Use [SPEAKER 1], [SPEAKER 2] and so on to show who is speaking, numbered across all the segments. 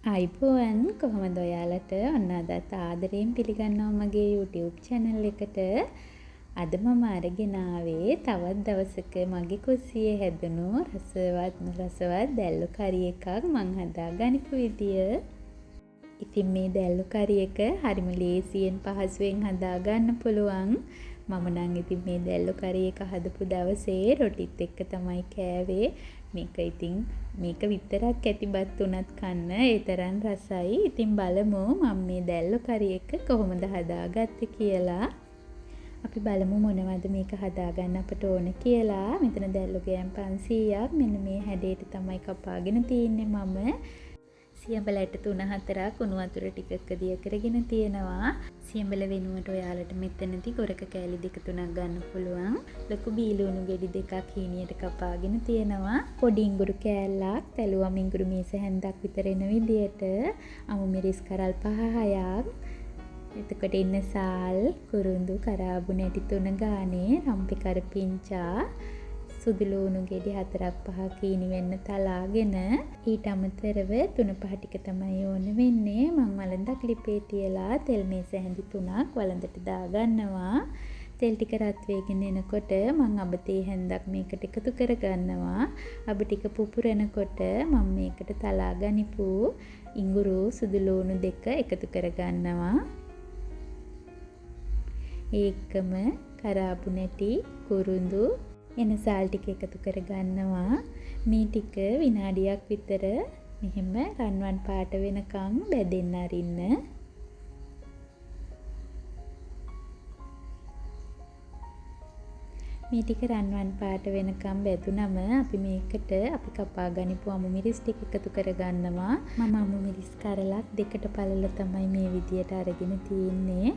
[SPEAKER 1] අයිබෝවන් කොහොමද ඔයාලට ඔන්න අදත් ආදරයෙන් පිළිගන්නවා මගේ YouTube channel එකට. අද මම අරගෙන ආවේ තවත් දවසක මගේ කුස්සියේ හැදුණු රසවත් දැල්ලු කරි එකක් මං හදාගනිපු විදිය. ඉතින් මේ දැල්ලු කරි එක හරිම ලේසියෙන් පහසුවෙන් හදාගන්න පුළුවන්. මම නම් ඉතින් මේ දැල්ලු කරි එක හදපු දවසේ රොටිත් එක්ක තමයි කෑවේ. මේක විතරක් ඇතිබත් උනත් කන්න ඒ තරම් රසයි. ඉතින් බලමු මම මේ දැල්ලු කරි එක කොහොමද හදාගත්තේ කියලා. අපි බලමු මොනවද මේක හදාගන්න අපට ඕන කියලා. මෙතන දැල්ලු ගෑම් 500ක් මෙන්න මේ හැඩයට තමයි කපාගෙන තියන්නේ මම. සියඹල ඇට 3-4ක් උණු වතුර ටිකක දිය කරගෙන තියෙනවා. සියඹල වෙනුවට ඔයාලට මෙතනදී ගොරක කෑලි 2-3ක් ගන්න පුළුවන්. ලොකු බීලුණු ගෙඩි 2ක් හීනියට කපාගෙන තියෙනවා. පොඩි ඉඟුරු කෑල්ලක්, තැලුවම් ඉඟුරු මේස හැන්දක් විතර එන විදියට, අමු මිරිස් කරල් 5-6ක්. එතකොට ඉන්න සාල්, කුරුඳු, කරාබු නැටි 3 ගානේ, රම්පි කරපිංචා, සුදු ලුණු ගෙඩි 4-5ක් හීනි වෙන්න තලාගෙන ඊට අමතරව 3-5 ටික තමයි ඕන වෙන්නේ. මම වළඳක් ලිපේ තියලා තෙල් මේස හැඳි 3ක් වළඳට දාගන්නවා. තෙල් ටික රත් වෙගෙන එනකොට මම අබ තේ හැන්දක් මේකට එකතු කරගන්නවා. අබ ටික පුපුරනකොට මම මේකට තලා ගනිපු ඉඟුරු සුදු ලුණු දෙක එකතු කරගන්නවා. ඒකම කරාබු නැටි, කුරුඳු එන සාල් ටික එකතු කරගන්නවා. මේ ටික විනාඩියක් විතර මෙහෙම රන්වන් පාට වෙනකන් බැදෙන්න අරින්න. මේ ටික රන්වන් පාට වෙනකන් බැදුනම අපි කපා ගනිපු අමු මිරිස් ටික එකතු කරගන්නවා. මම අමු මිරිස් කරලක් දෙකට පළල තමයි මේ විදියට අරගෙන තියෙන්නේ.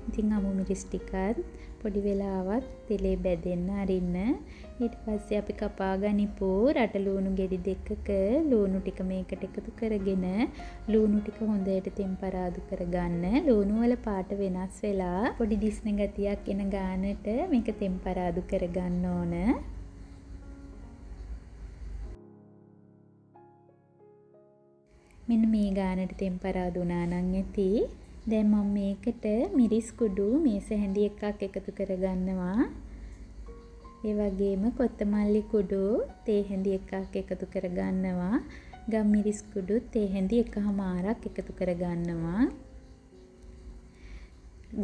[SPEAKER 1] ඉතින් අමු මිරිස් ටිකත් පොඩි වෙලාවක් තෙලේ බැදෙන්න අරින්න. ඊට පස්සේ අපි කපා ගනිපු රට ලුණු ගෙඩි 2ක ලුණු ටික මේකට එකතු කරගෙන ලුණු ටික හොඳට තෙම්පරාදු කරගන්න. ලුණු වල පාට වෙනස් වෙලා පොඩි දිස්න ගතියක් එන ගානට මේක තෙම්පරාදු කරගන්න ඕන. මෙන්න මේ ගානට තෙම්පරාදු වුණා නම් ඇති. දැන් මම මේකට මිරිස් කුඩු මේස හැඳි එකක් එකතු කරගන්නවා. ඒ වගේම කොත්තමල්ලි කුඩු තේ හැඳි එකක් එකතු කරගන්නවා. ගම් මිරිස් කුඩු තේ හැඳි එකමාරක් එකතු කරගන්නවා.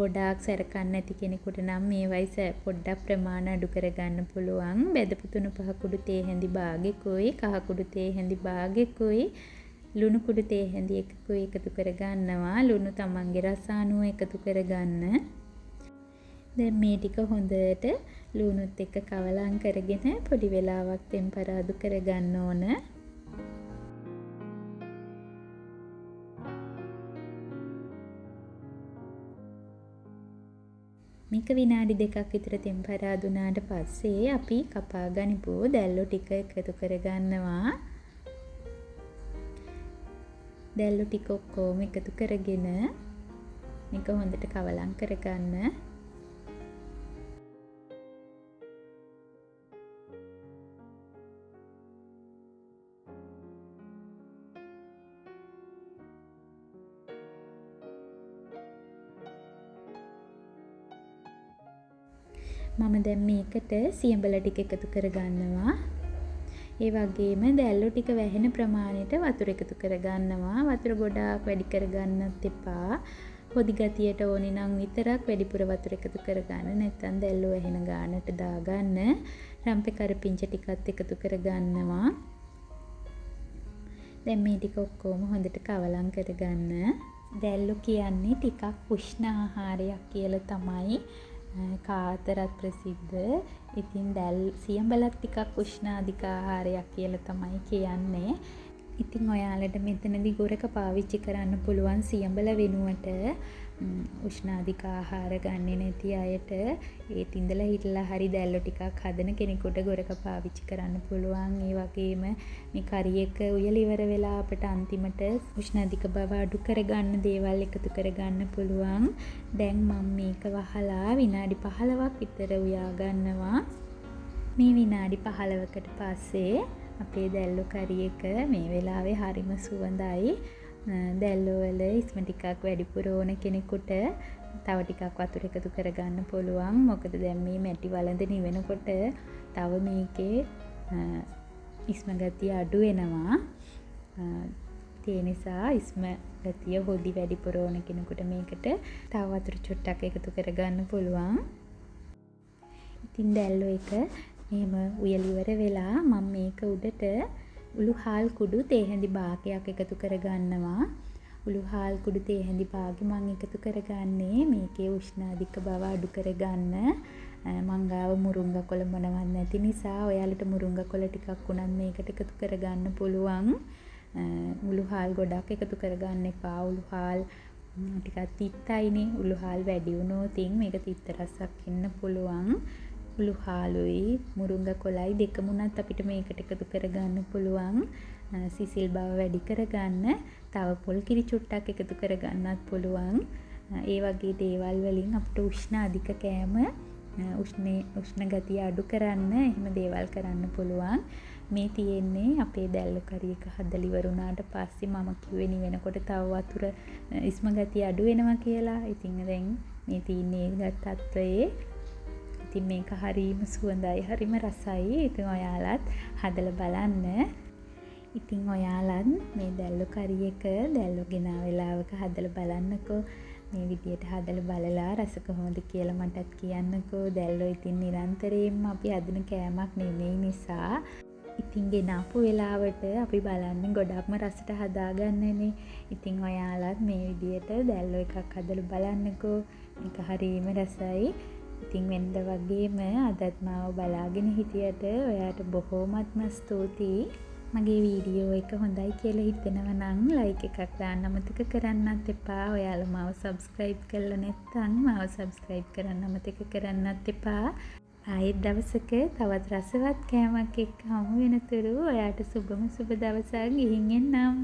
[SPEAKER 1] ගොඩාක් සැරකන්න නැති කෙනෙකුට නම් මේ වයිස පොඩ්ඩක් ප්‍රමාණ අඩු කරගන්න පුළුවන්. බෙදපු 3-5 කුඩු තේ හැඳි භාගෙකුයි, කහ කුඩු තේ හැඳි භාගෙකුයි, ලුණු කුඩු තේ හැඳි එකකුයි එකතු කරගන්නවා. ලුණු තමන්ගේ රස අනුව එකතු කරගන්න. දැන් මේ ටික හොඳට ලුණුත් එක්ක කවලම් කරගෙන පොඩි වෙලාවක් තෙම්පරාදු කරගන්න ඕන. මේක විනාඩි 2ක් විතර තෙම්පරාදු වුණාට පස්සේ අපි කපා ගනිපු දැල්ලු ටික එකතු කරගන්නවා. දැල්ලු ටික ඔක්කොම එකතු කරගෙන මේක හොඳට කවලම් කරගන්න. මම දැන් මේකට සියඹල ටික එකතු කරගන්නවා. ඒ වගේම දැල්ලු ටික වැහෙන ප්‍රමාණයට වතුර එකතු කරගන්නවා. වතුර ගොඩාක් වැඩි කරගන්නත් එපා. පොඩි ගතියට ඕනේ නම් විතරක් වැඩිපුර වතුර එකතු කරගන්න. නැත්නම් දැල්ලු වැහෙන ගානට දාගන්න. රම්පේ කරපිංච ටිකත් එකතු කරගන්නවා. දැන් මේ ටික ඔක්කොම හොඳට කවලම් කරගන්න. දැල්ලු කියන්නේ ටිකක් උෂ්ණ ආහාරයක් කියලා තමයි කාතරත් ප්‍රසිද්ධ. ඉතින් සියඹලත් ටිකක් උෂ්ණාධික ආහාරයක් කියලා තමයි කියන්නේ. ඉතින් ඔයාලට මෙතනදී ගොරක පාවිච්චි කරන්න පුළුවන් සියඹල වෙනුවට. උෂ්ණාධික ආහාර ගන්නේ නැති අයට ඒත් ඉඳලා හිටලා හරි දැල්ලු ටිකක් හදන කෙනෙකුට ගොරක පාවිච්චි කරන්න පුළුවන්. ඒ වගේම මේ කරි එක උයලා ඉවර වෙලා අපට අන්තිමට උෂ්ණාධික බව අඩු කරගන්න දේවල් එකතු කරගන්න පුළුවන්. දැන් මම මේක වහලා විනාඩි 15ක් විතර උයා ගන්නවා. මේ විනාඩි 15කට පස්සේ අපේ දැල්ලු කරි එක මේ වෙලාවේ හරිම සුවඳයි. දැල්ලෝ වල ඉස්ම ටිකක් වැඩිපුර ඕන කෙනෙකුට තව ටිකක් වතුර එකතු කරගන්න පුළුවන්. මොකද දැන් මේ මැටි වලඳ නිවෙනකොට තව මේකේ ඉස්ම ගතිය අඩු වෙනවා. ඒ නිසා ඉස්ම ගතිය හොදි වැඩිපුර ඕන කෙනෙකුට මේකට තව වතුර චුට්ටක් එකතු කරගන්න පුළුවන්. ඉතින් දැල්ලෝ එක මෙහෙම උයලා ඉවර වෙලා මම මේක උඩට උළු හාල් කුඩු තේ හැඳි භාගයක් එකතු කරගන්නවා. උළු හාල් කුඩු තේ හැඳි භාගෙ මම එකතු කරගන්නේ මේකේ උෂ්ණ අධික බව අඩු කරගන්න. මං ගාව මුරුංගා කොළ මොනවත් නැති නිසා ඔයාලට මුරුංගා කොළ ටිකක් උනත් මේකට එකතු කරගන්න පුළුවන්. උළු හාල් ගොඩක් එකතු කරගන්න එපා. උළු හාල් ටිකක් තිත්තයිනේ. උළු හාල් වැඩි වුණොත් මේක තිත්ත රසක් එන්න පුළුවන්. උළු හාලුයි මුරුංගා කොළයි දෙකම උනත් අපිට මේකට එකතු කරගන්න පුළුවන්. සිසිල් බව වැඩි කරගන්න තව පොල් කිරි චුට්ටක් එකතු කරගන්නත් පුළුවන්. ඒ වගේ දේවල් වලින් අපිට උෂ්ණ අධික කෑම උෂ්ණ ගතිය අඩු කරන්න එහෙම දේවල් කරන්න පුළුවන්. මේ තියෙන්නේ අපේ දැල්ලු කරි එක හදලා ඉවර වුණාට පස්සේ මම කිව්වේ නිවෙනකොට තව වතුර ඉස්ම ගතිය අඩු වෙනවා කියලා. ඉතින් දැන් මේ තියෙන්නේ තත්ත්වයේ. ඉතින් මේක හරීම සුවඳයි, හරීම රසයි. ඉතින් ඔයාලත් හදලා බලන්න. ඉතින් ඔයාලත් මේ දැල්ලු කරි එක දැල්ලු ගෙනා වෙලාවක හදලා බලන්නකෝ. මේ විදියට හදලා බලලා රස කොහොමද කියලා මටත් කියන්නකෝ. දැල්ලෝ ඉතින් නිරන්තරයෙන්ම අපි හදන කෑමක් නෙමෙයි නිසා ඉතින් ගෙනාපු වෙලාවට අපි බලන්නේ ගොඩක්ම රසට හදාගන්නනේ. ඉතින් ඔයාලත් මේ විදියට දැල්ලෝ එකක් හදලා බලන්නකෝ. මේක හරීම රසයි. ඉතින් වෙනද වගේම අදත් මාව බලාගෙන හිටියට ඔයාට බොහෝමත්ම ස්තුතියි. මගේ වීඩියෝ එක හොඳයි කියලා හිතෙනවා නම් ලයික් එකක් දාන්න අමතක කරන්නත් එපා. ඔයාලා මාව සබ්ස්ක්‍රයිබ් කරලා නැත්නම් මාව සබ්ස්ක්‍රයිබ් කරන්න අමතක කරන්නත් එපා. ආයෙත් දවසක තවත් රසවත් කෑමක් එක්ක හමු වෙනතුරු ඔයාට සුබම සුබ දවසක් ගිහින් එන්නම්.